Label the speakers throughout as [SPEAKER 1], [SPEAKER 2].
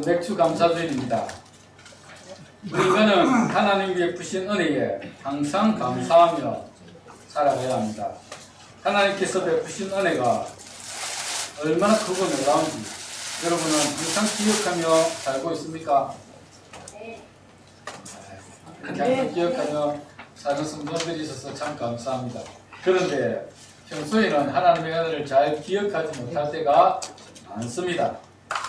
[SPEAKER 1] 맥주 감사주일입니다. 우리는 하나님이 베푸신 은혜에 항상 감사하며 살아가야 합니다. 하나님께서 베푸신 은혜가 얼마나 크고 놀라운지 여러분은 항상 기억하며 살고 있습니까? 항상 기억하며 사는 성도들이 있어서 참 감사합니다. 그런데 평소에는 하나님의 은혜를 잘 기억하지 못할 때가 많습니다.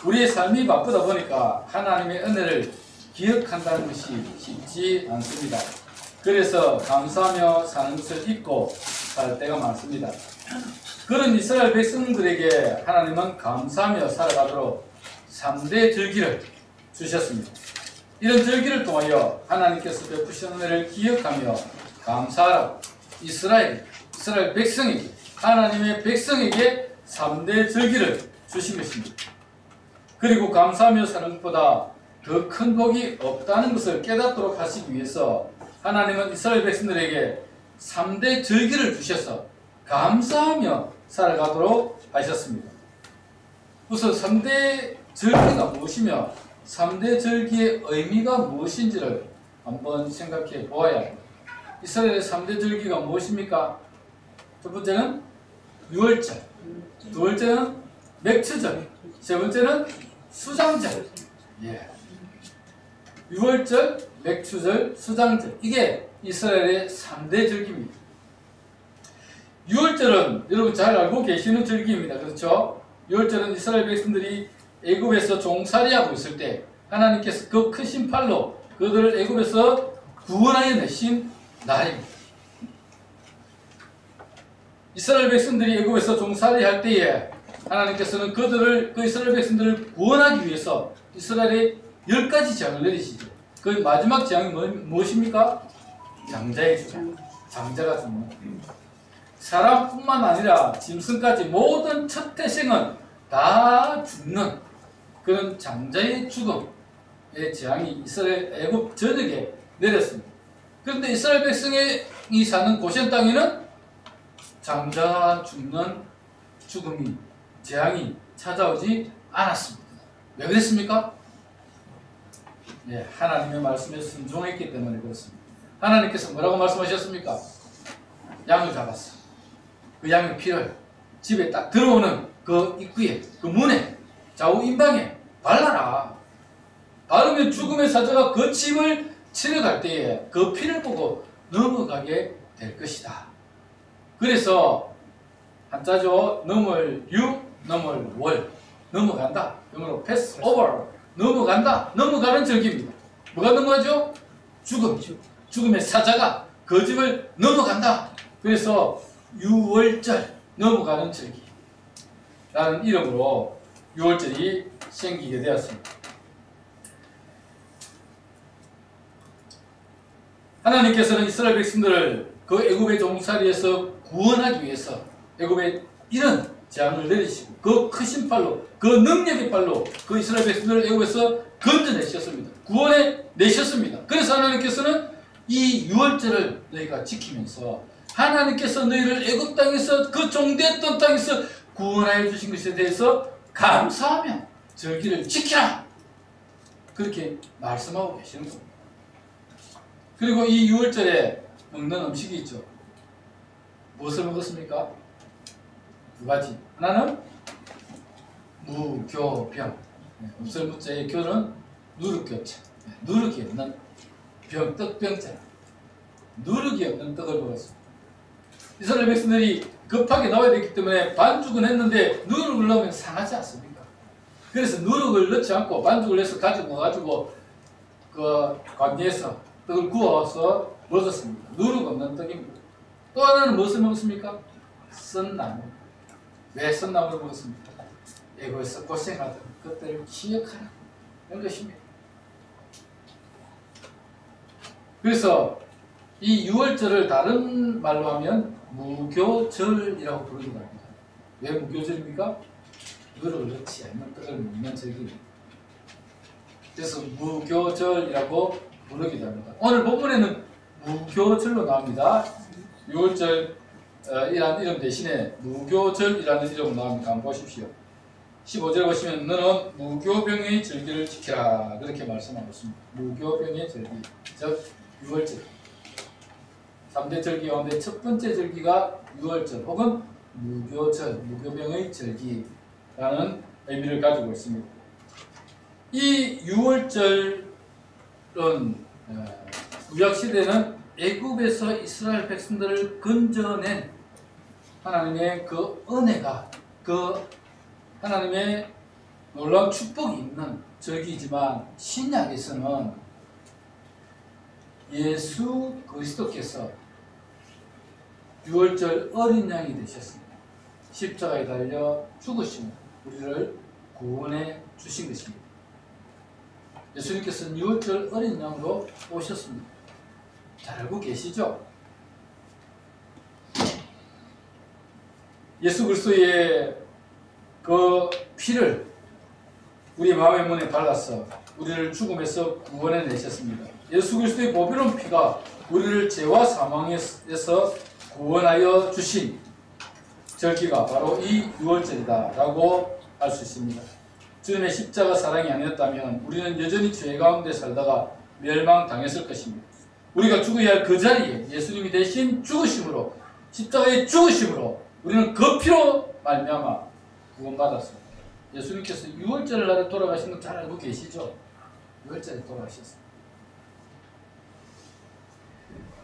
[SPEAKER 1] 우리의 삶이 바쁘다 보니까 하나님의 은혜를 기억한다는 것이 쉽지 않습니다. 그래서 감사하며 사는 것을 잊고 살 때가 많습니다. 그런 이스라엘 백성들에게 하나님은 감사하며 살아가도록 3대 절기를 주셨습니다. 이런 절기를 통하여 하나님께서 베푸신 은혜를 기억하며 감사하라고 이스라엘 백성에게, 하나님의 백성에게 3대 절기를 주신 것입니다. 그리고 감사하며 사는 것보다 더 큰 복이 없다는 것을 깨닫도록 하시기 위해서 하나님은 이스라엘 백성들에게 3대 절기를 주셔서 감사하며 살아가도록 하셨습니다. 우선 3대 절기가 무엇이며 3대 절기의 의미가 무엇인지를 한번 생각해 보아야 합니다. 이스라엘의 3대 절기가 무엇입니까? 첫 번째는 유월절, 두 번째는 맥추절, 세 번째는 수장절. 유월절, 맥추절, 수장절, 이게 이스라엘의 3대 절기입니다. 유월절은 여러분 잘 알고 계시는 절기입니다. 그렇죠? 유월절은 이스라엘 백성들이 애굽에서 종살이하고 있을 때 하나님께서 그 크신 팔로 그들을 애굽에서 구원하여 내신 날입니다. 이스라엘 백성들이 애굽에서 종살이할 때에 하나님께서는 그 이스라엘 백성들을 구원하기 위해서 이스라엘에 10가지 재앙을 내리시죠. 그 마지막 재앙이 무엇입니까? 장자의 죽음. 장자가 죽는. 사람뿐만 아니라 짐승까지 모든 첫 태생은 다 죽는 그런 장자의 죽음의 재앙이 이스라엘 애굽 전역에 내렸습니다. 그런데 이스라엘 백성이 사는 고센 땅에는 장자가 죽는 죽음이, 재앙이 찾아오지 않았습니다. 왜 그랬습니까? 하나님의 말씀에 순종했기 때문에 그렇습니다. 하나님께서 뭐라고 말씀하셨습니까? 양을 잡았어. 그 양의 피를 집에 딱 들어오는 그 입구에, 그 문에, 좌우 임방에 발라라. 바르면 죽음의 사자가 그 집을 치러갈 때에 그 피를 보고 넘어가게 될 것이다. 그래서 한자죠. 넘을 유, 넘을 월. 넘어간다. 영어로 pass over. 넘어간다. 넘어가는 절기입니다. 뭐가 넘어가죠? 죽음. 죽음의 사자가 그 집을 넘어간다. 그래서 유월절, 넘어가는 절기 라는 이름으로 유월절이 생기게 되었습니다. 하나님께서는 이스라엘 백성들을 그 애굽의 종살이에서 구원하기 위해서 애굽의 이런 재앙을 내리시고 그 크신 팔로, 그 능력의 팔로 그 이스라엘 백성들을 애굽에서 건져내셨습니다. 구원해 내셨습니다. 그래서 하나님께서는 이 유월절을 너희가 지키면서 하나님께서 너희를 애굽 땅에서 그 종되었던 땅에서 구원하여 주신 것에 대해서 감사하며 절기를 지키라. 그렇게 말씀하고 계시는 겁니다. 그리고 이 유월절에 먹는 음식이 있죠. 무엇을 먹었습니까? 두 가지. 하나는 무교병. 읍설무자의 교는 누룩교자. 누룩이 없는 병, 떡병자. 누룩이 없는 떡을 먹었습니다. 이스라엘 백성들이 급하게 나와야 되기 때문에 반죽은 했는데 누룩을 넣으면 상하지 않습니까? 그래서 누룩을 넣지 않고 반죽을 해서 가지고 와가지고 그 관계에서 떡을 구워서 먹었습니다. 누룩 없는 떡입니다. 또 하나는 무엇을 먹었습니까? 썬나무. 왜 썬나무를 먹었습니까? 애굽에서 고생하던 그것들을 기억하라. 이런 것입니다. 그래서 이 유월절을 다른 말로 하면 무교절이라고 부르기도 합니다. 왜 무교절입니까? 누룩을 넣지 않는 떡을 먹는 절기입니다. 그래서 무교절이라고 부르기도 합니다. 오늘 본문에는 무교절로 나옵니다. 유월절 이라는 이름 대신에 무교절이라는 이름으로 나옵니다. 한번 보십시오. 15절에 보시면 너는 무교병의 절기를 지키라 그렇게 말씀하고 있습니다. 무교병의 절기, 즉 6월절. 3대 절기 가운데 첫 번째 절기가 6월절 혹은 무교절, 무교병의 절기라는 의미를 가지고 있습니다. 이 6월절은 구약시대는 애굽에서 이스라엘 백성들을 건져낸 하나님의 그 은혜가, 그 하나님의 놀라운 축복이 있는 절기이지만 신약에서는 예수 그리스도께서 6월절 어린 양이 되셨습니다. 십자가에 달려 죽으시며 우리를 구원해 주신 것입니다. 예수님께서는 6월절 어린 양으로 오셨습니다. 잘 알고 계시죠? 예수 그리스도의 그 피를 우리 마음의 문에 발라서 우리를 죽음에서 구원해 내셨습니다. 예수 그리스도의 보배로운 피가 우리를 죄와 사망에서 구원하여 주신 절기가 바로 이 6월절이다 라고 할 수 있습니다. 주님의 십자가 사랑이 아니었다면 우리는 여전히 죄 가운데 살다가 멸망당했을 것입니다. 우리가 죽어야 할 그 자리에 예수님이 대신 죽으심으로, 십자가의 죽으심으로 우리는 그 피로 말미암아 구원받았습니다. 예수님께서 6월절 날에 돌아가신 건 잘 알고 계시죠? 6월절에 돌아가셨습니다.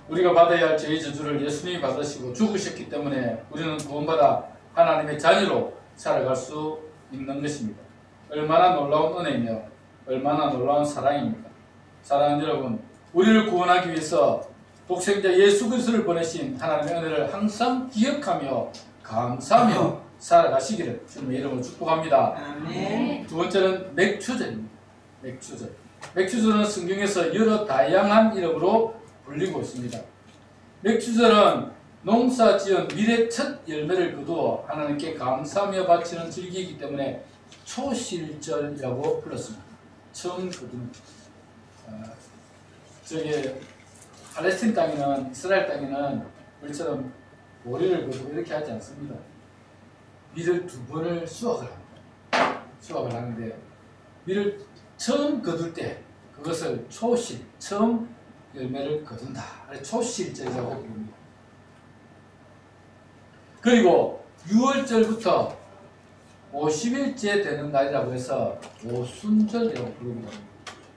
[SPEAKER 1] 우리가 받아야 할 죄의 저주를 예수님이 받으시고 죽으셨기 때문에 우리는 구원받아 하나님의 자녀로 살아갈 수 있는 것입니다. 얼마나 놀라운 은혜이며 얼마나 놀라운 사랑입니까? 사랑하는 여러분, 우리를 구원하기 위해서 독생자 예수 그리스도를 보내신 하나님의 은혜를 항상 기억하며 감사하며 살아가시기를 주님의 이름으로 축복합니다.
[SPEAKER 2] 아멘.
[SPEAKER 1] 두 번째는 맥추절입니다. 맥추절. 맥추절은 성경에서 여러 다양한 이름으로 불리고 있습니다. 맥추절은 농사 지은 밀의 첫 열매를 거두어 하나님께 감사하며 바치는 절기이기 때문에 초실절이라고 불렀습니다. 처음 거두는 저기 팔레스틴 땅에는, 이스라엘 땅에는 우리처럼 보리를 거두고 이렇게 하지 않습니다. 밀을 두 번을 수확을 합니다. 수확을 하는데 밀을 처음 거둘 때 그것을 초실, 처음 열매를 거둔다. 초실절이라고 부릅니다. 그리고 6월절부터 50일째 되는 날이라고 해서 오순절이라고 부릅니다.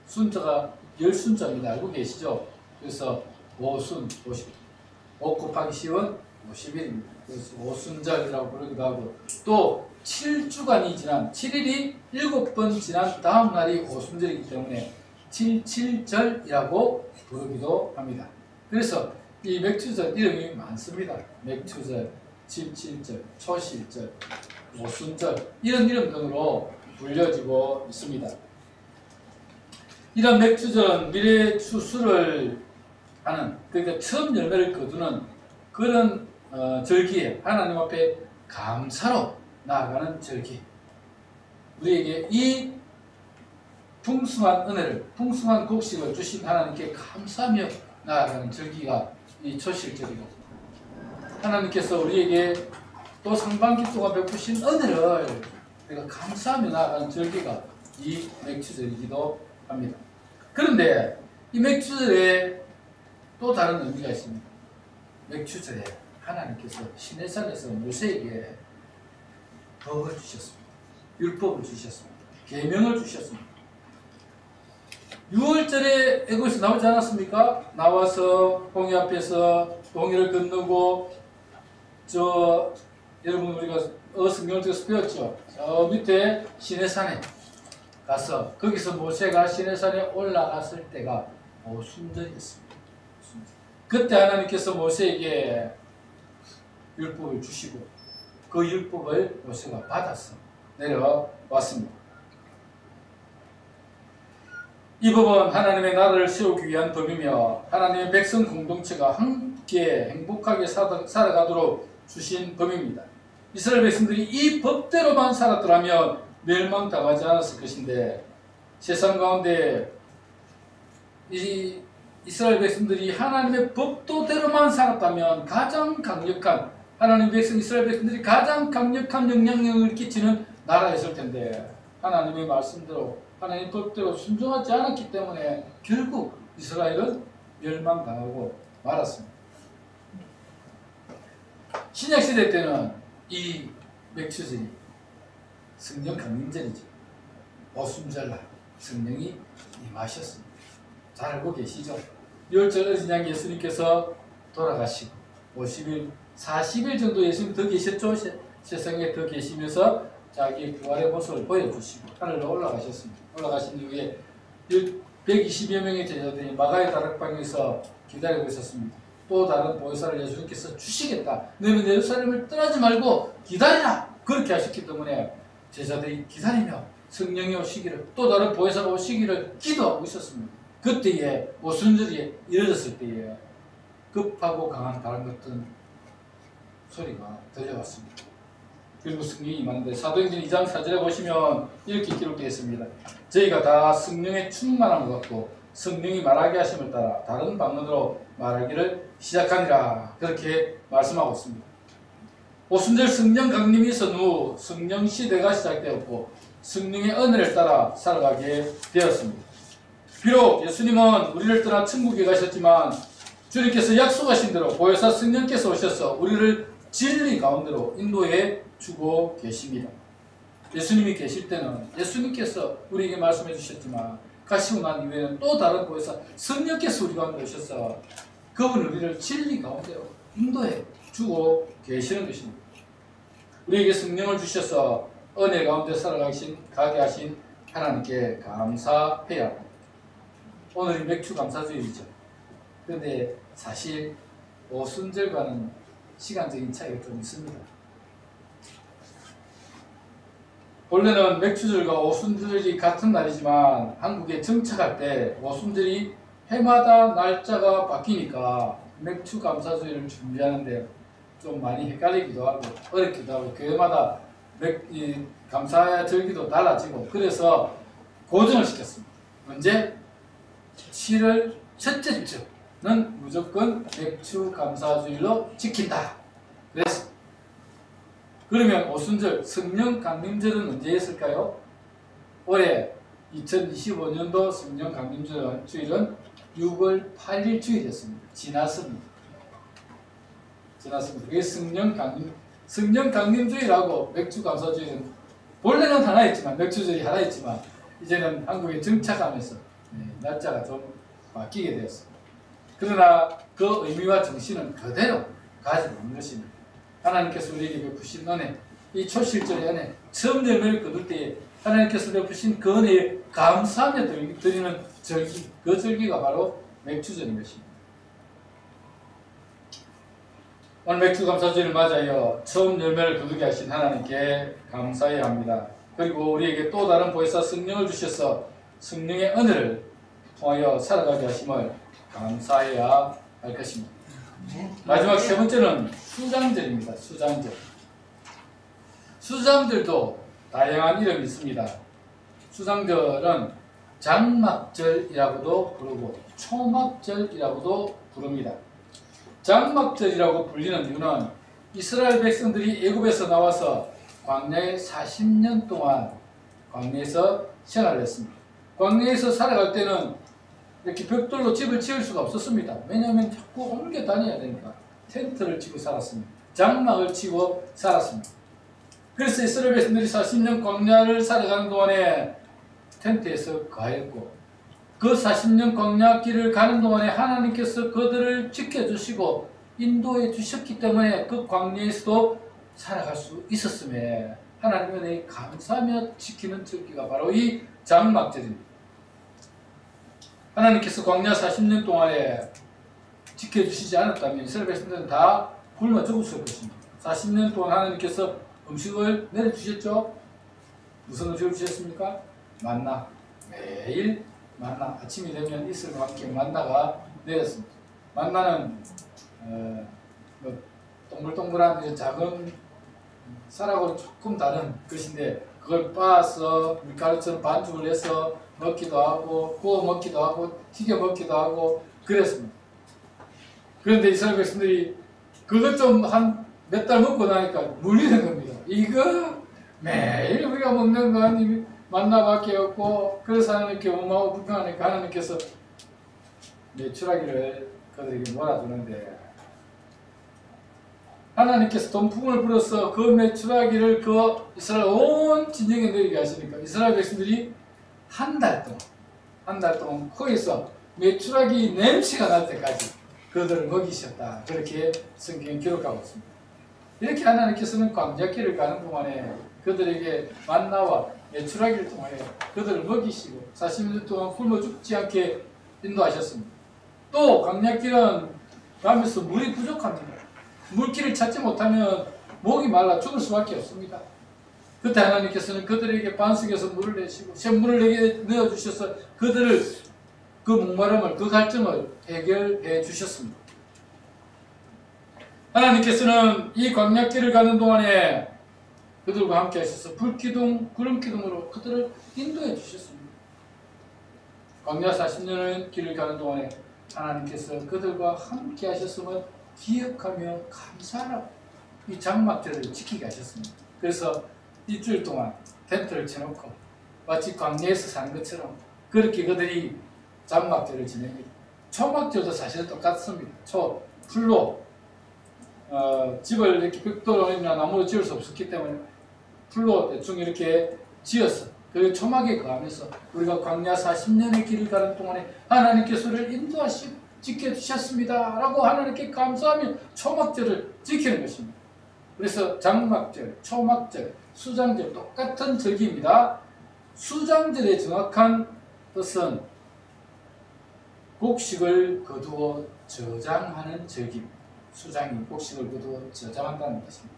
[SPEAKER 1] 순자가 열순자입니다. 알고 계시죠? 그래서 오순, 50, 5 곱하기 10은 50일입니다. 그래서 오순절이라고 부르기도 하고, 또 7주간이 지난 7일이 7번 지난 다음 날이 오순절이기 때문에 77절이라고 부르기도 합니다. 그래서 이 맥추절 이름이 많습니다. 맥추절, 77절, 초실절, 오순절 이런 이름 등으로 불려지고 있습니다. 이런 맥추절은 미래 추수를 하는, 그러니까 처음 열매를 거두는 그런 절기에 하나님 앞에 감사로 나아가는 절기. 우리에게 이 풍성한 은혜를, 풍성한 곡식을 주신 하나님께 감사하며 나아가는 절기가 이 초실절이고, 하나님께서 우리에게 또 상반기 동안 베푸신 은혜를 우리가 감사하며 나아가는 절기가 이 맥추절이기도 합니다. 그런데 이 맥추절에 또 다른 의미가 있습니다. 맥추절에 하나님께서 시내산에서 모세에게 법을 주셨습니다. 율법을 주셨습니다. 계명을 주셨습니다. 6월절에 애굽에서 나오지 않았습니까? 나와서 홍해 앞에서 홍해를 건너고, 여러분 우리가 성경을 통해서 배웠죠. 저 밑에 시내산에 가서 거기서 모세가 시내산에 올라갔을 때가 오순절이었습니다. 그때 하나님께서 모세에게 율법을 주시고 그 율법을 모세가 받아서 내려왔습니다. 이 법은 하나님의 나라를 세우기 위한 법이며 하나님의 백성 공동체가 함께 행복하게 살아가도록 주신 법입니다. 이스라엘 백성들이 이 법대로만 살았더라면 멸망당하지 않았을 것인데, 세상 가운데 이 이스라엘 백성들이 하나님의 법도대로만 살았다면 가장 강력한, 하나님 백성 이스라엘 백성들이 가장 강력한 영향력을 끼치는 나라에 있을 텐데 하나님의 말씀대로 하나님의 법대로 순종하지 않았기 때문에 결국 이스라엘은 멸망당하고 말았습니다. 신약시대 때는 이 맥추절이 성령 강림절이죠. 오순절날 성령이 임하셨습니다. 잘 알고 계시죠? 6월절 어린 양 예수님께서 돌아가시고 50일, 40일 정도 예수님 더 계셨죠? 세상에 더 계시면서 자기 부활의 모습을 보여주시고 하늘로 올라가셨습니다. 올라가신 이후에 120여 명의 제자들이 마가의 다락방에서 기다리고 있었습니다. 또 다른 보혜사를 예수님께서 주시겠다. 너희는 예루살렘을 떠나지 말고 기다리라. 그렇게 하셨기 때문에 제자들이 기다리며 성령이 오시기를, 또 다른 보혜사가 오시기를 기도하고 있었습니다. 그때에 오순절이 이루어졌을 때에 급하고 강한 바람 같은 소리가 들려왔습니다. 그리고 성령이 임하는데 사도행전 2장 4절에 보시면 이렇게 기록되어 있습니다. 저희가 다 성령에 충만한 것 같고 성령이 말하게 하심을 따라 다른 방언으로 말하기를 시작하니라. 그렇게 말씀하고 있습니다. 오순절 성령 강림이 있은 후 성령 시대가 시작되었고 성령의 은혜를 따라 살아가게 되었습니다. 비록 예수님은 우리를 떠나 천국에 가셨지만 주님께서 약속하신 대로 보혜사 성령께서 오셔서 우리를 진리 가운데로 인도해 주고 계십니다. 예수님이 계실 때는 예수님께서 우리에게 말씀해 주셨지만 가시고 난 이후에는 또 다른 보혜사 성령께서 우리 가운데 오셔서 그분 우리를 진리 가운데로 인도해 주고 계시는 것입니다. 우리에게 성령을 주셔서 은혜 가운데 살아가게 하신 하나님께 감사해야 합니다. 오늘이 맥주 감사주일이죠. 그런데 사실 오순절과는 시간적인 차이가 좀 있습니다. 원래는 맥주절과 오순절이 같은 날이지만 한국에 정착할 때 오순절이 해마다 날짜가 바뀌니까 맥주 감사주일을 준비하는데 좀 많이 헷갈리기도 하고 어렵기도 하고 교회마다 감사 절기도 달라지고 그래서 고정을 시켰습니다. 언제? 7월 첫째 주는 무조건 맥주 감사주일로 지킨다. 그래서 그러면 오순절 성령 강림절은 언제 했을까요? 올해 2025년도 성령 강림주일은 6월 8일 주일이었습니다. 지났습니다. 그게 성령 강림주일하고 맥주 감사주일은 본래는 하나였지만 맥주절이 하나였지만 이제는 한국에 정착하면서 날짜가 좀 바뀌게 되었습니다. 그러나 그 의미와 정신은 그대로 가지고 있는 것입니다. 하나님께서 우리에게 베푸신 은혜, 이 초실절의 은혜, 처음 열매를 거둘 때에 하나님께서 베푸신 그 은혜에 감사하며 드리는 절기, 그 절기가 바로 맥주절인 것입니다. 오늘 맥주 감사절을 맞아요. 처음 열매를 거두게 하신 하나님께 감사해야 합니다. 그리고 우리에게 또 다른 보혜사 성령을 주셔서 성령의 은혜를 통하여 살아가게 하심을 감사해야 할 것입니다. 마지막 세 번째는 수장절입니다. 수장절도 다양한 이름이 있습니다. 수장절은 장막절이라고도 부르고 초막절이라고도 부릅니다. 장막절이라고 불리는 이유는 이스라엘 백성들이 애굽에서 나와서 광야에 40년 동안 광야에서 생활을 했습니다. 광야에서 살아갈 때는 이렇게 벽돌로 집을 지을 수가 없었습니다. 왜냐하면 자꾸 옮겨 다녀야 되니까 텐트를 치고 살았습니다. 장막을 치고 살았습니다. 그래서 이스라엘 백성들이 40년 광야를 살아가는 동안에 텐트에서 거하였고 그 40년 광야길을 가는 동안에 하나님께서 그들을 지켜주시고 인도해 주셨기 때문에 그 광야에서도 살아갈 수 있었음에 하나님의 감사하며 지키는 절기가 바로 이 장막절입니다. 하나님께서 광야 40년 동안에 지켜주시지 않았다면 이스라엘 백성들은 다 굶어 죽었을 것입니다. 40년 동안 하나님께서 음식을 내려주셨죠? 무슨 음식을 주셨습니까? 만나. 매일 만나. 아침이 되면 이슬과 함께 만나가 내렸습니다. 만나는 동글동글한 작은 쌀하고 조금 다른 것인데 그걸 빻아서 밀가루처럼 반죽을 해서 먹기도 하고 구워 먹기도 하고 튀겨 먹기도 하고 그랬습니다. 그런데 이스라엘 백성들이 그것 좀 한 몇 달 먹고 나니까 물리는 겁니다. 이거 매일 우리가 먹는 건 만나밖에 없고, 그래서 하나님께 원망하고 불평하니까 하나님께서 메추라기를 그들에게 몰아주는데, 하나님께서 동풍을 불어서 그 메추라기를 그 이스라엘 온 진영에 내리게 하시니까 이스라엘 백성들이 한 달 동안 코에서 메추라기 냄새가 날 때까지 그들을 먹이셨다. 그렇게 성경에 기록하고 있습니다. 이렇게 하나님께서는 광야길을 가는 동안에 그들에게 만나와 메추라기를 통하여 그들을 먹이시고 40년 동안 굶어 죽지 않게 인도하셨습니다. 또 광야길은 가면서 물이 부족합니다. 물길을 찾지 못하면 목이 말라 죽을 수밖에 없습니다. 그때 하나님께서는 그들에게 반석에서 물을 내시고 샘물을 내게 내어주셔서 그들을 그 목마름을, 그 갈증을 해결해 주셨습니다. 하나님께서는 이 광야길을 가는 동안에 그들과 함께 하셔서 불기둥, 구름기둥으로 그들을 인도해 주셨습니다. 광야 40년의 길을 가는 동안에 하나님께서 그들과 함께 하셨음을 기억하며 감사하라고 이 장막절을 지키게 하셨습니다. 그래서 일주일 동안 텐트를 쳐놓고 마치 광야에서 사는 것처럼 그렇게 그들이 장막절을 지냅니다. 초막절도 사실 똑같습니다. 풀로 집을 이렇게 벽돌이나 나무로 지을 수 없었기 때문에 풀로 대충 이렇게 지어서 그리고 초막에 거하면서 우리가 광야 40년의 길을 가는 동안에 하나님께서 우리를 인도하시고 지켜주셨습니다 라고 하나님께 감사하며 초막절을 지키는 것입니다. 그래서 장막절, 초막절, 수장절 똑같은 절기입니다. 수장절의 정확한 뜻은 곡식을 거두어 저장하는 절기입니다. 수장이 곡식을 거두어 저장한다는 것입니다.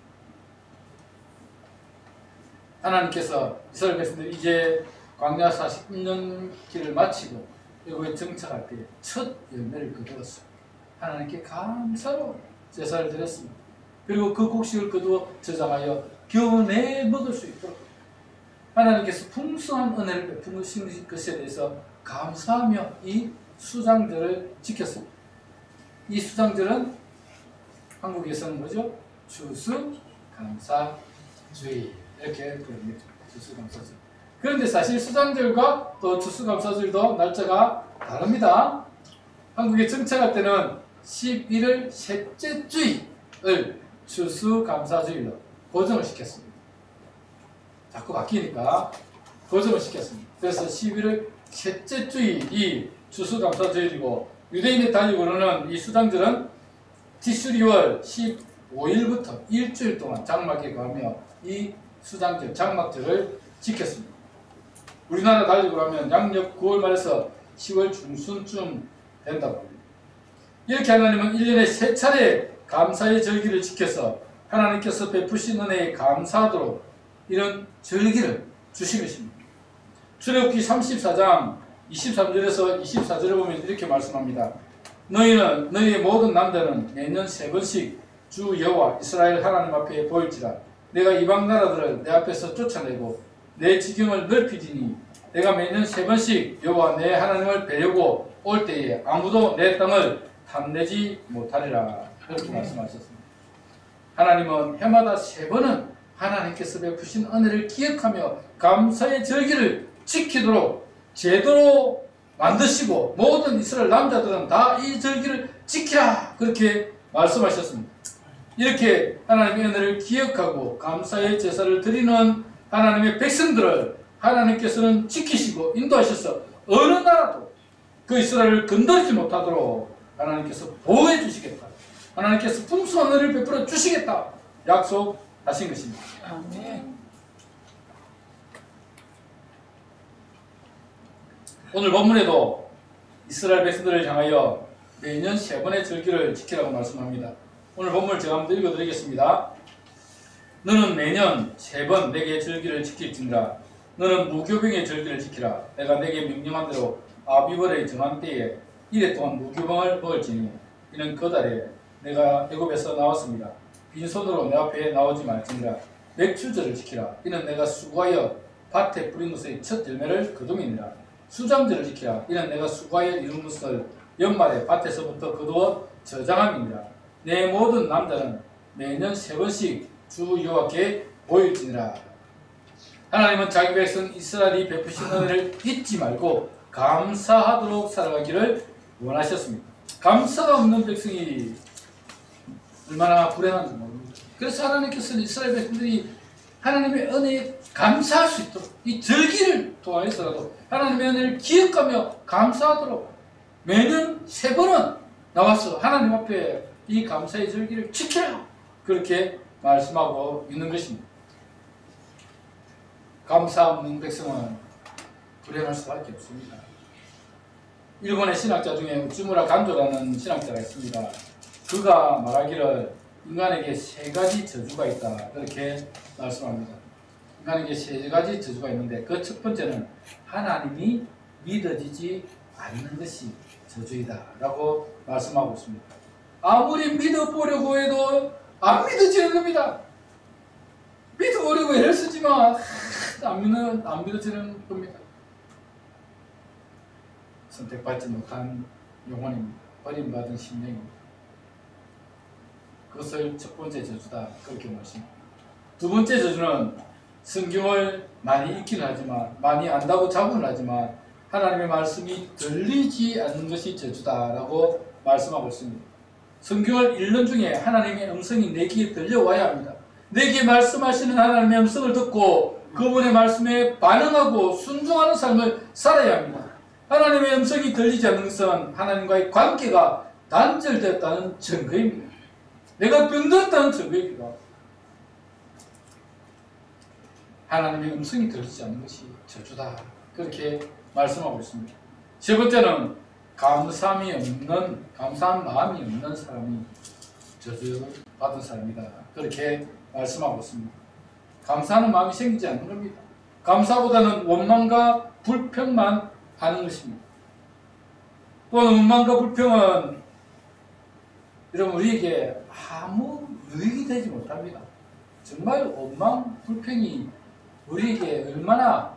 [SPEAKER 1] 하나님께서 이스라엘 백성들이 이제 광야 40년 길을 마치고 여기에 정착할 때 첫 열매를 거두었습니다. 하나님께 감사로 제사를 드렸습니다. 그리고 그 곡식을 거두어 저장하여 겨우 내에 먹을 수 있도록 하나님께서 풍성한 은혜를 베푸신 것에 대해서 감사하며 이 수장절을 지켰습니다. 이 수장절은 한국에서는 뭐죠? 추수감사주의 이렇게 부릅니다. 추수감사주의. 그런데 사실 수장절과 또 추수감사절도 날짜가 다릅니다. 한국에 정착할 때는 11월 셋째 주일을 추수감사주일로 고정을 시켰습니다. 자꾸 바뀌니까 고정을 시켰습니다. 그래서 11월 셋째 주일이 추수감사주일이고 유대인의 달력으로는 이 수장절은 티슈리월 15일부터 일주일 동안 장막에 가며 이 수장절, 장막절을 지켰습니다. 우리나라 달력으로 하면 양력 9월 말에서 10월 중순쯤 된다고 합니다. 이렇게 하나님은 1년에 3차례 감사의 절기를 지켜서 하나님께서 베푸신 은혜에 감사하도록 이런 절기를 주신 것입니다. 출애굽기 34장 23절에서 24절을 보면 이렇게 말씀합니다. 너희는 너희의 모든 남자는 매년 3번씩 주 여호와 이스라엘 하나님 앞에 보일지라. 내가 이방 나라들을 내 앞에서 쫓아내고 내 지경을 넓히리니 내가 매년 3번씩 여호와 내 하나님을 뵈려고 올 때에 아무도 내 땅을 탐내지 못하리라. 그렇게 말씀하셨습니다. 하나님은 해마다 3번은 하나님께서 베푸신 은혜를 기억하며 감사의 절기를 지키도록 제도로 만드시고 모든 이스라엘 남자들은 다 이 절기를 지키라 그렇게 말씀하셨습니다. 이렇게 하나님의 은혜를 기억하고 감사의 제사를 드리는 하나님의 백성들을 하나님께서는 지키시고 인도하셔서 어느 나라도 그 이스라엘을 건드리지 못하도록 하나님께서 보호해 주시겠다. 하나님께서 풍성한 은혜를 베풀어 주시겠다 약속하신 것입니다.
[SPEAKER 2] 아멘.
[SPEAKER 1] 오늘 본문에도 이스라엘 백성들을 향하여 매년 3번의 절기를 지키라고 말씀합니다. 오늘 본문을 제가 한번 읽어드리겠습니다. 너는 매년 3번 내게 절기를 지킬지니라. 너는 무교병의 절기를 지키라. 내가 내게 명령한 대로 아비벌의 정한 때에 이래 동안 무교병을 먹을지니 이는 그 달에 내가 애굽에서 나왔습니다. 빈손으로 내 앞에 나오지 말지니라. 맥추절을 지키라. 이는 내가 수고하여 밭에 뿌린 것의 첫 열매를 거둠이니라. 수장절을 지키라. 이는 내가 수고하여 이룬 것을 연말에 밭에서부터 거두어 저장함이니라. 내 모든 남자는 매년 3번씩 주 여호와께 보일지니라. 하나님은 자기 백성 이스라엘이 베푸신 은혜를 잊지 말고 감사하도록 살아가기를 원하셨습니다. 감사가 없는 백성이 얼마나 불행한지 모릅니다. 그래서 하나님께서는 이스라엘 백성들이 하나님의 은혜에 감사할 수 있도록 이 절기를 통하여서라도 하나님의 은혜를 기억하며 감사하도록 매년 3번은 나와서 하나님 앞에 이 감사의 절기를 지켜라, 그렇게 말씀하고 있는 것입니다. 감사 없는 백성은 불행할 수밖에 없습니다. 일본의 신학자 중에 우츠무라 간조라는 신학자가 있습니다. 그가 말하기를 인간에게 3가지 저주가 있다, 그렇게 말씀합니다. 인간에게 3가지 저주가 있는데 그 첫 번째는 하나님이 믿어지지 않는 것이 저주이다 라고 말씀하고 있습니다. 아무리 믿어보려고 해도 안 믿어지는 겁니다. 믿어보려고 애를 쓰지만 안 믿어지는 겁니다. 선택받지 못한 영혼입니다. 버림받은 심령입니다. 그것을 첫 번째 저주다, 그렇게 말씀합니다. 두 번째 저주는 성경을 많이 읽기는 하지만, 많이 안다고 자부는 하지만 하나님의 말씀이 들리지 않는 것이 저주다라고 말씀하고 있습니다. 성경을 읽는 중에 하나님의 음성이 내 귀에 들려와야 합니다. 내 귀에 말씀하시는 하나님의 음성을 듣고 그분의 말씀에 반응하고 순종하는 삶을 살아야 합니다. 하나님의 음성이 들리지 않는 것은 하나님과의 관계가 단절됐다는 증거입니다. 내가 병들었다는 증거입니다. 하나님의 음성이 들리지 않는 것이 저주다, 그렇게 말씀하고 있습니다. 세 번째는 감사한 마음이 없는 사람이 저주받은 사람이다, 그렇게 말씀하고 있습니다. 감사하는 마음이 생기지 않는 겁니다. 감사보다는 원망과 불평만 하는 것입니다. 또한 원망과 불평은 여러분 우리에게 아무 유익이 되지 못합니다. 정말 원망, 불평이 우리에게 얼마나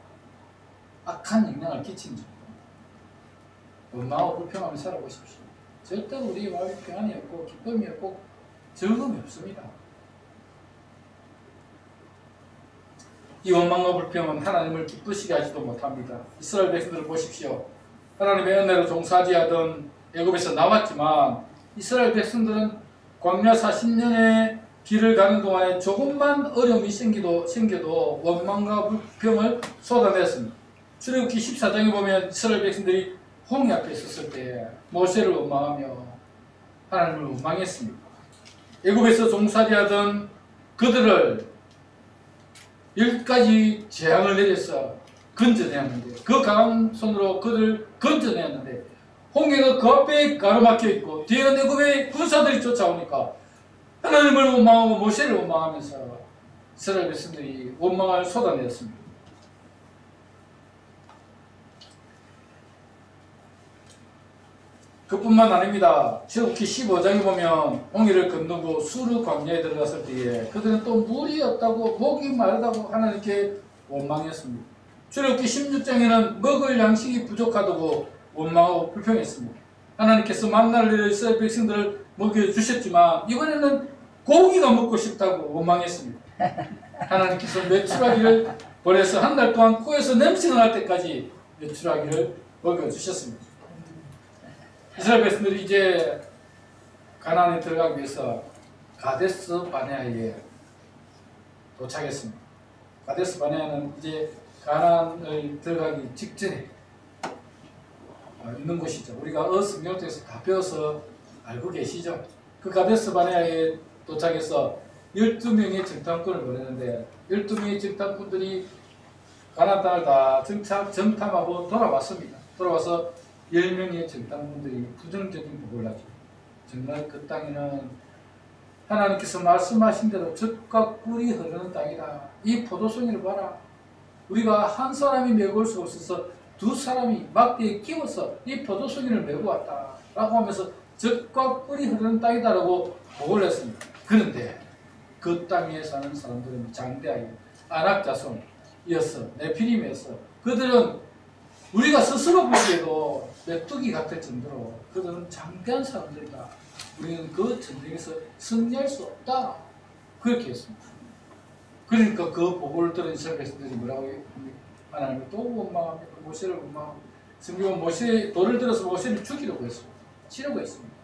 [SPEAKER 1] 악한 영향을 끼치는지 원망하고 불평하며 살아보십시오. 절대로 우리 마음에 평안이 없고 기쁨이 없고 즐거움이 없습니다. 이 원망과 불평은 하나님을 기쁘시게 하지도 못합니다. 이스라엘 백성들을 보십시오. 하나님의 은혜로 종사하지 하던 애굽에서 나왔지만 이스라엘 백성들은 광야 40년의 길을 가는 동안에 조금만 어려움이 생겨도 원망과 불평을 쏟아냈습니다. 출애굽기 14장에 보면 이스라엘 백성들이 홍해 앞에 있었을 때 모세를 원망하며 하나님을 원망했습니다. 애굽에서 종사하지 하던 그들을 10가지 재앙을 내려서 건져내었는데, 그 강한 손으로 그들을 건져내었는데 홍해가 그 앞에 가로막혀 있고 뒤에 애굽의 군사들이 쫓아오니까 하나님을 원망하고 모세를 원망하면서 이스라엘 백성들이 원망을 쏟아내었습니다. 그뿐만 아닙니다. 출애굽기 15장에 보면 홍해를 건너고 수르 광야에 들어갔을 때에 그들은 또 물이 없다고 목이 마르다고 하나님께 원망했습니다. 출애굽기 16장에는 먹을 양식이 부족하다고 원망하고 불평했습니다. 하나님께서 만나를 내려 이스라엘 백성들을 먹여주셨지만 이번에는 고기가 먹고 싶다고 원망했습니다. 하나님께서 메추라기를 보내서 한 달 동안 코에서 냄새가 날 때까지 메추라기를 먹여주셨습니다. 이스라엘 백성들이 이제 가나안에 들어가기 위해서 가데스 바네아에 도착했습니다. 가데스 바네아는 이제 가나안을 들어가기 직전에 있는 곳이죠. 우리가 성경을 통해서 다 배워서 알고 계시죠. 그 가데스 바네아에 도착해서 12명의 정탐꾼을 보냈는데 12명의 정탐꾼들이 가나안 땅을 다 정탐하고 돌아왔습니다. 돌아와서 10명의 정탐꾼들이 부정적인 보고를 하죠. 정말 그 땅에는 하나님께서 말씀하신 대로 젖과 꿀이 흐르는 땅이다. 이 포도송이를 봐라. 우리가 한 사람이 메고 올 수 없어서 두 사람이 막대에 끼워서 이 포도송이를 메고 왔다 라고 하면서 젖과 꿀이 흐르는 땅이다 라고 보고를 했습니다. 그런데 그 땅에 사는 사람들은 장대하여 아낙자손이었어, 네피림이었어. 그들은 우리가 스스로 보기에도 메뚜기 같을 정도로 그들은 장대한 사람들이다. 우리는 그 전쟁에서 승리할 수 없다. 그렇게 했습니다. 그러니까 그 보고를 들은 이스라엘 백성들이 뭐라고 합니까? 하나님을 또 원망합니까? 모세를 원망하고 성경은 모세 돌을 들어서 모세를 죽이려고 했습니다. 치려고 했습니다.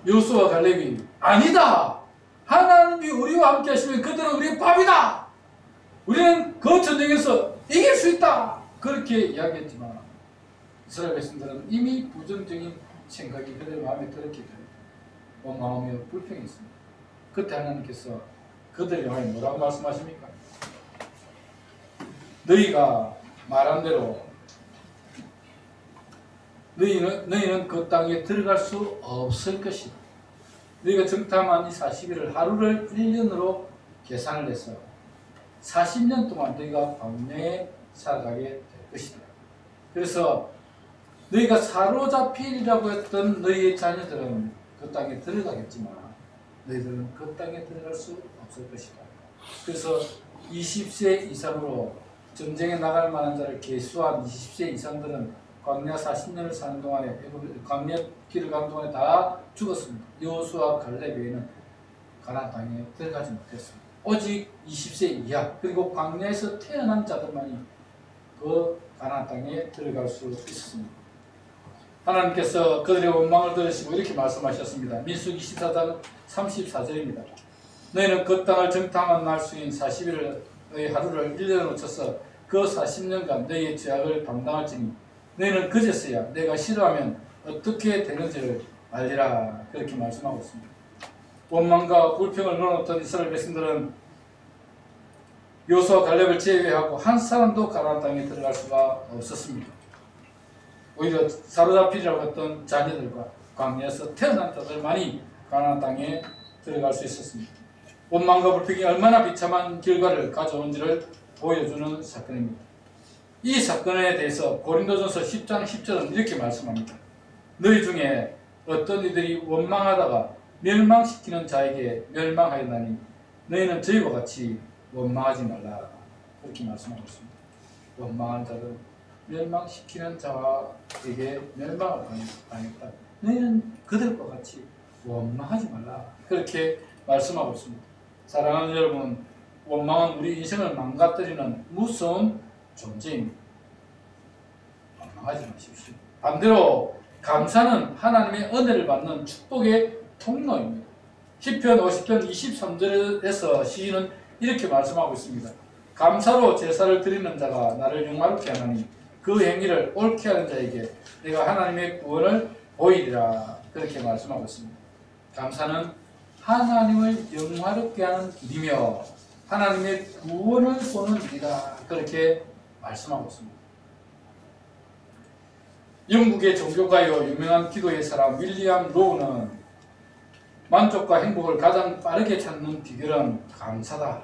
[SPEAKER 1] 여호수아와 갈렙이 아니다! 하나님이 우리와 함께 하시면 그들은 우리의 밥이다! 우리는 그 전쟁에서 이길 수 있다! 그렇게 이야기했지만 이스라엘 백성들은 이미 부정적인 생각이 그들 마음에 들었기 때문에 원망하며 불평했습니다. 그때 하나님께서 그들을 향해 뭐라고 말씀하십니까? 너희가 말한 대로 너희는 그 땅에 들어갈 수 없을 것이다. 너희가 정탐한 이 40일을 하루를 1년으로 계산을 해서 40년 동안 너희가 광야에 살아가게 될 것이다. 그래서 너희가 사로잡히리라고 했던 너희의 자녀들은 그 땅에 들어가겠지만 너희들은 그 땅에 들어갈 수 없을 것이다. 그래서 20세 이상으로 전쟁에 나갈 만한 자를 계수한 20세 이상들은 광야 40년을 사는 동안에 광야 길을 가는 동안에 다 죽었습니다. 여호수아 갈렙 외에는 가나안 땅에 들어가지 못했습니다. 오직 20세 이하 그리고 광야에서 태어난 자들만이 그 가나안 땅에 들어갈 수 있었습니다. 하나님께서 그들의 원망을 들으시고 이렇게 말씀하셨습니다. 민수기 14장 34절입니다. 너희는 그 땅을 정탐한 날 수인 40일을 너희 하루를 1년으로 쳐서 그 40년간 너희의 죄악을 담당할지니 너희는 그제서야 내가 싫어하면 어떻게 되는지를 알리라. 그렇게 말씀하고 있습니다. 원망과 불평을 넣어놓던 이스라엘 백성들은 여호수아 갈렙을 제외하고 한 사람도 가나안 땅에 들어갈 수가 없었습니다. 오히려 사로잡히리라고 했던 자녀들과 광야에서 태어난 자들만이 가나안 땅에 들어갈 수 있었습니다. 원망과 불평이 얼마나 비참한 결과를 가져온지를 보여주는 사건입니다. 이 사건에 대해서 고린도전서 10장 10절은 이렇게 말씀합니다. 너희 중에 어떤 이들이 원망하다가 멸망시키는 자에게 멸망하였나니 너희는 저희와 같이 원망하지 말라. 그렇게 말씀하고 있습니다. 원망한 자는 멸망시키는 자에게 멸망을 당했다. 너희는 그들과 같이 원망하지 말라. 그렇게 말씀하고 있습니다. 사랑하는 여러분, 원망은 우리 인생을 망가뜨리는 무서운 존재입니다. 원망하지 마십시오. 반대로 감사는 하나님의 은혜를 받는 축복의 통로입니다. 시편 50편 23절에서 시인은 이렇게 말씀하고 있습니다. 감사로 제사를 드리는 자가 나를 영화롭게 하나니 그 행위를 옳게 하는 자에게 내가 하나님의 구원을 보이리라. 그렇게 말씀하고 있습니다. 감사는 하나님을 영화롭게 하는 길이며 하나님의 구원을 보는 길이다. 그렇게 말씀하고 있습니다. 영국의 종교가요 유명한 기도의 사람 윌리엄 로우는 만족과 행복을 가장 빠르게 찾는 비결은 감사다.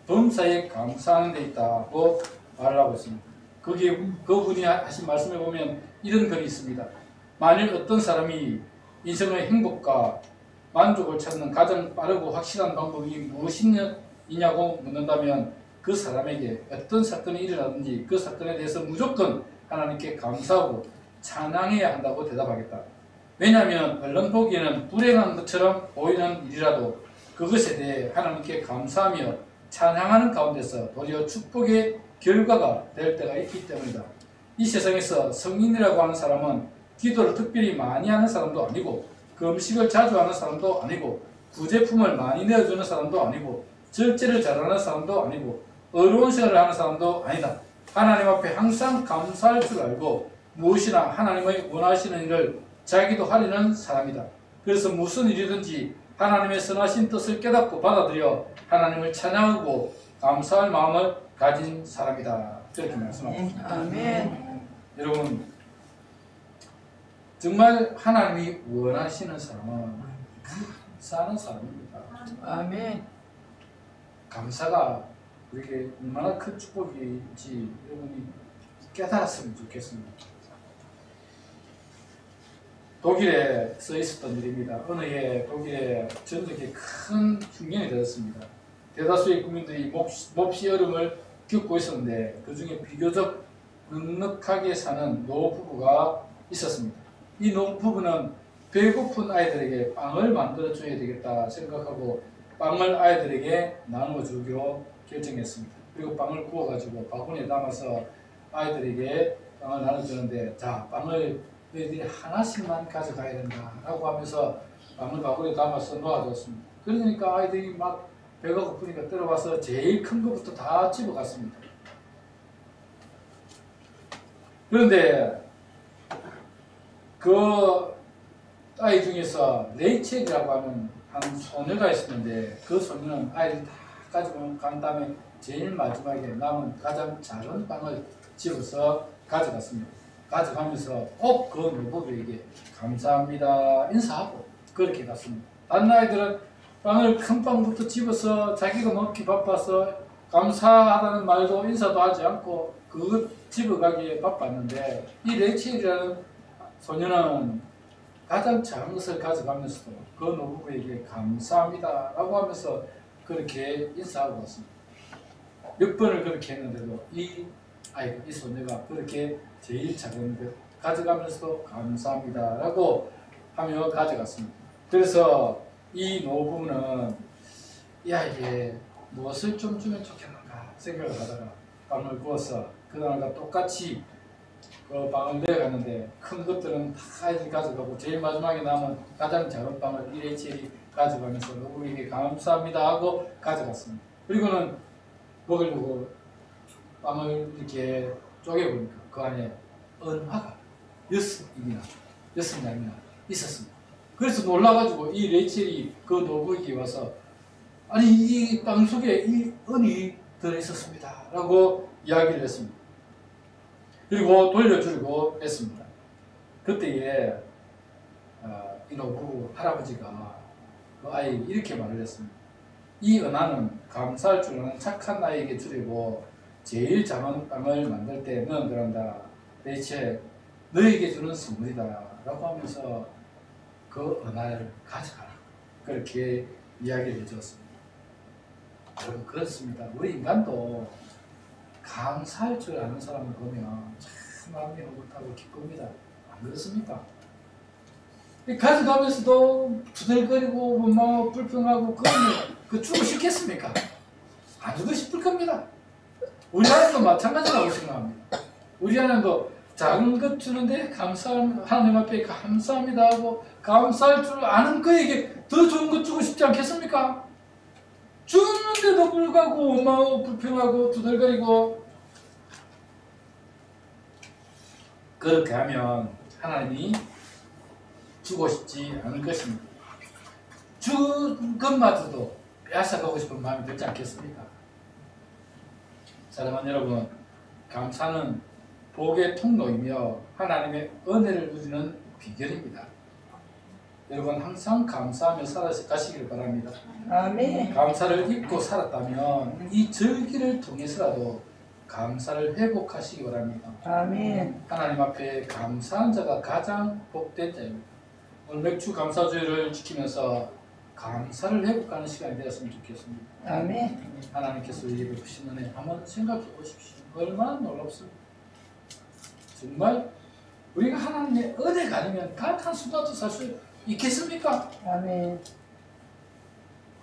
[SPEAKER 1] 범사에 감사하는 데 있다고 말을 하고 있습니다. 거기에 그분이 하신 말씀에 보면 이런 글이 있습니다. 만일 어떤 사람이 인생의 행복과 만족을 찾는 가장 빠르고 확실한 방법이 무엇이냐고 묻는다면 그 사람에게 어떤 사건이 일어나든지 그 사건에 대해서 무조건 하나님께 감사하고 찬양해야 한다고 대답하겠다. 왜냐하면 얼른 보기에는 불행한 것처럼 보이는 일이라도 그것에 대해 하나님께 감사하며 찬양하는 가운데서 도리어 축복의 결과가 될 때가 있기 때문이다. 이 세상에서 성인이라고 하는 사람은 기도를 특별히 많이 하는 사람도 아니고 금식을 자주 하는 사람도 아니고 구제품을 많이 내어주는 사람도 아니고 절제를 잘하는 사람도 아니고 어려운 생활을 하는 사람도 아니다. 하나님 앞에 항상 감사할 줄 알고 무엇이나 하나님의 원하시는 일을 자기도 하려는 사람이다. 그래서 무슨 일이든지 하나님의 선하신 뜻을 깨닫고 받아들여 하나님을 찬양하고 감사할 마음을 가진 사람이다. 이렇게 말씀하고 있습니다.
[SPEAKER 2] 아멘.
[SPEAKER 1] 여러분, 정말 하나님이 원하시는 사람은 감사하는 사람입니다.
[SPEAKER 2] 아멘.
[SPEAKER 1] 감사가 우리에게 얼마나 큰 축복인지 여러분이 깨달았으면 좋겠습니다. 독일에 써 있었던 일입니다. 어느 해 독일에 전쟁에 큰 흉년이 되었습니다. 대다수의 국민들이 몹시 어려움을 겪고 있었는데 그 중에 비교적 넉넉하게 사는 노부부가 있었습니다. 이 노부부는 배고픈 아이들에게 빵을 만들어 줘야 되겠다 생각하고 빵을 아이들에게 나누어 주기로 결정했습니다. 그리고 빵을 구워 가지고 바구니에 담아서 아이들에게 빵을 나눠주는데, 자, 빵을 너희들이 하나씩만 가져가야 된다 라고 하면서 빵을 바구니에 담아서 놓아줬습니다. 그러니까 아이들이 막 배가 고프니까 들어와서 제일 큰 것부터 다 집어갔습니다. 그런데 그 아이 중에서 레이첼이라고 하는 한 소녀가 있었는데, 그 소녀는 아이들이 다 가지고 간 다음에 제일 마지막에 남은 가장 작은 빵을 집어서 가져갔습니다. 가져가면서 꼭 그 노부부에게 감사합니다 인사하고 그렇게 갔습니다. 다른 아이들은 빵을 큰 빵부터 집어서 자기가 먹기 바빠서 감사하다는 말도 인사도 하지 않고 그거 집어가기에 바빴는데, 이 레이첼이라는 소녀는 가장 작은 것을 가져가면서도 그 노부부에게 감사합니다 라고 하면서 그렇게 인사하고 왔습니다. 몇 번을 그렇게 했는데도 이 소녀가 그렇게 제일 작은 것 가져가면서도 감사합니다 라고 하며 가져갔습니다. 그래서 이 노부부는 이게 무엇을 좀 주면 좋겠는가 생각을 하다가 빵을 구워서 그날과 똑같이 그 빵을 내려갔는데, 큰 것들은 다 아이들이 가져가고 제일 마지막에 남은 가장 작은 빵을 이 레이첼이 가져가면서 노부부에게 감사합니다 하고 가져갔습니다. 그리고는 먹으려고 빵을 이렇게 쪼개보니까 그 안에 은화가 6양이나 있었습니다. 그래서 놀라가지고 이 레이첼이 그 노부에게 와서, 아니 이 빵 속에 이 은이 들어있었습니다 라고 이야기를 했습니다. 그리고 돌려주려고 했습니다. 그때에 이 노부 할아버지가 그 아이에게 이렇게 말을 했습니다. 이 은하는 감사할 줄 아는 착한 아이에게 주려고 제일 작은 빵을 만들 때 너는 그런다. 레이첼, 너에게 주는 선물이다 라고 하면서 그 은하를 가져가라, 그렇게 이야기를 해주었습니다. 여러분, 그렇습니다. 우리 인간도 감사할 줄 아는 사람을 보면 참 마음이 흐뭇하고 기쁩니다. 안 그렇습니까? 가져가면서도 부들거리고 뭐 불평하고 그 주고 싶겠습니까? 안 주고 싶을 겁니다. 우리 하나님도 마찬가지라고 생각합니다. 우리 하나님도 작은 것 주는데 하나님 앞에 감사합니다 하고 감사할 줄 아는 그에게 더 좋은 것 주고 싶지 않겠습니까? 주는데도 불구하고 원망하고 불평하고 두들거리고, 그렇게 하면 하나님이 주고 싶지 않을 것입니다. 준 것마저도 빼앗아가고 싶은 마음이 들지 않겠습니까? 사랑하는 여러분, 감사는 복의 통로이며 하나님의 은혜를 누리는 비결입니다. 여러분, 항상 감사하며 살아가시길 바랍니다.
[SPEAKER 2] 아멘.
[SPEAKER 1] 감사를 잊고 살았다면 이 절기를 통해서라도 감사를 회복하시기 바랍니다.
[SPEAKER 2] 아멘.
[SPEAKER 1] 하나님 앞에 감사한 자가 가장 복된 자입니다. 오늘 맥주 감사주의를 지키면서 감사를 회복하는 시간이 되었으면 좋겠습니다.
[SPEAKER 2] 아멘.
[SPEAKER 1] 하나님께서 우리에게 주신 은혜 한번 생각해 보십시오. 얼마나 놀랍습니까? 정말 우리가 하나님의 은혜가 아니면 단 한 수다도 살 수 있겠습니까?
[SPEAKER 2] 아멘.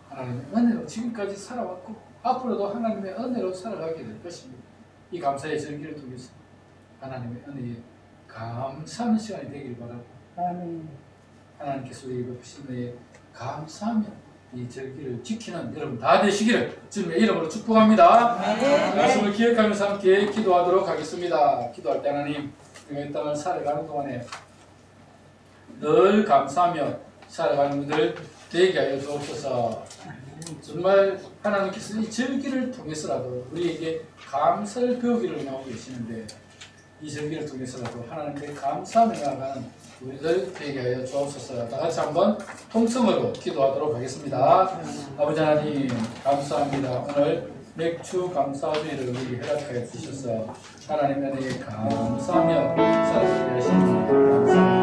[SPEAKER 1] 하나님의 은혜로 지금까지 살아왔고 앞으로도 하나님의 은혜로 살아가게 될 것입니다. 이 감사의 절기를 통해서 하나님의 은혜에 감사하는 시간이 되길 바라고,
[SPEAKER 2] 아멘.
[SPEAKER 1] 하나님께서 우리에게 주신 은혜에 감사하며 이 절기를 지키는 여러분 다 되시기를 주님의 이름으로 축복합니다. 말씀을 기억하면서 함께 기도하도록 하겠습니다. 기도할 때 하나님, 우리가 이 땅을 살아가는 동안에 늘 감사하며 살아가는 분들 되게 하여 주옵소서. 정말 하나님께서 이 절기를 통해서라도 우리에게 감사를 배우기를 원하고 계시는데, 이 절기를 통해서라도 하나님께 감사하며 나아가는 우리들 되게 하여 주옵소서. 다 같이 한번 통성으로 기도하도록 하겠습니다. 아버지 하나님, 감사합니다. 오늘 맥주 감사주의를 우리에게 허락하여 주셔서 하나님의 은혜에 감사하며 살아가게 하시는 분 감사합니다.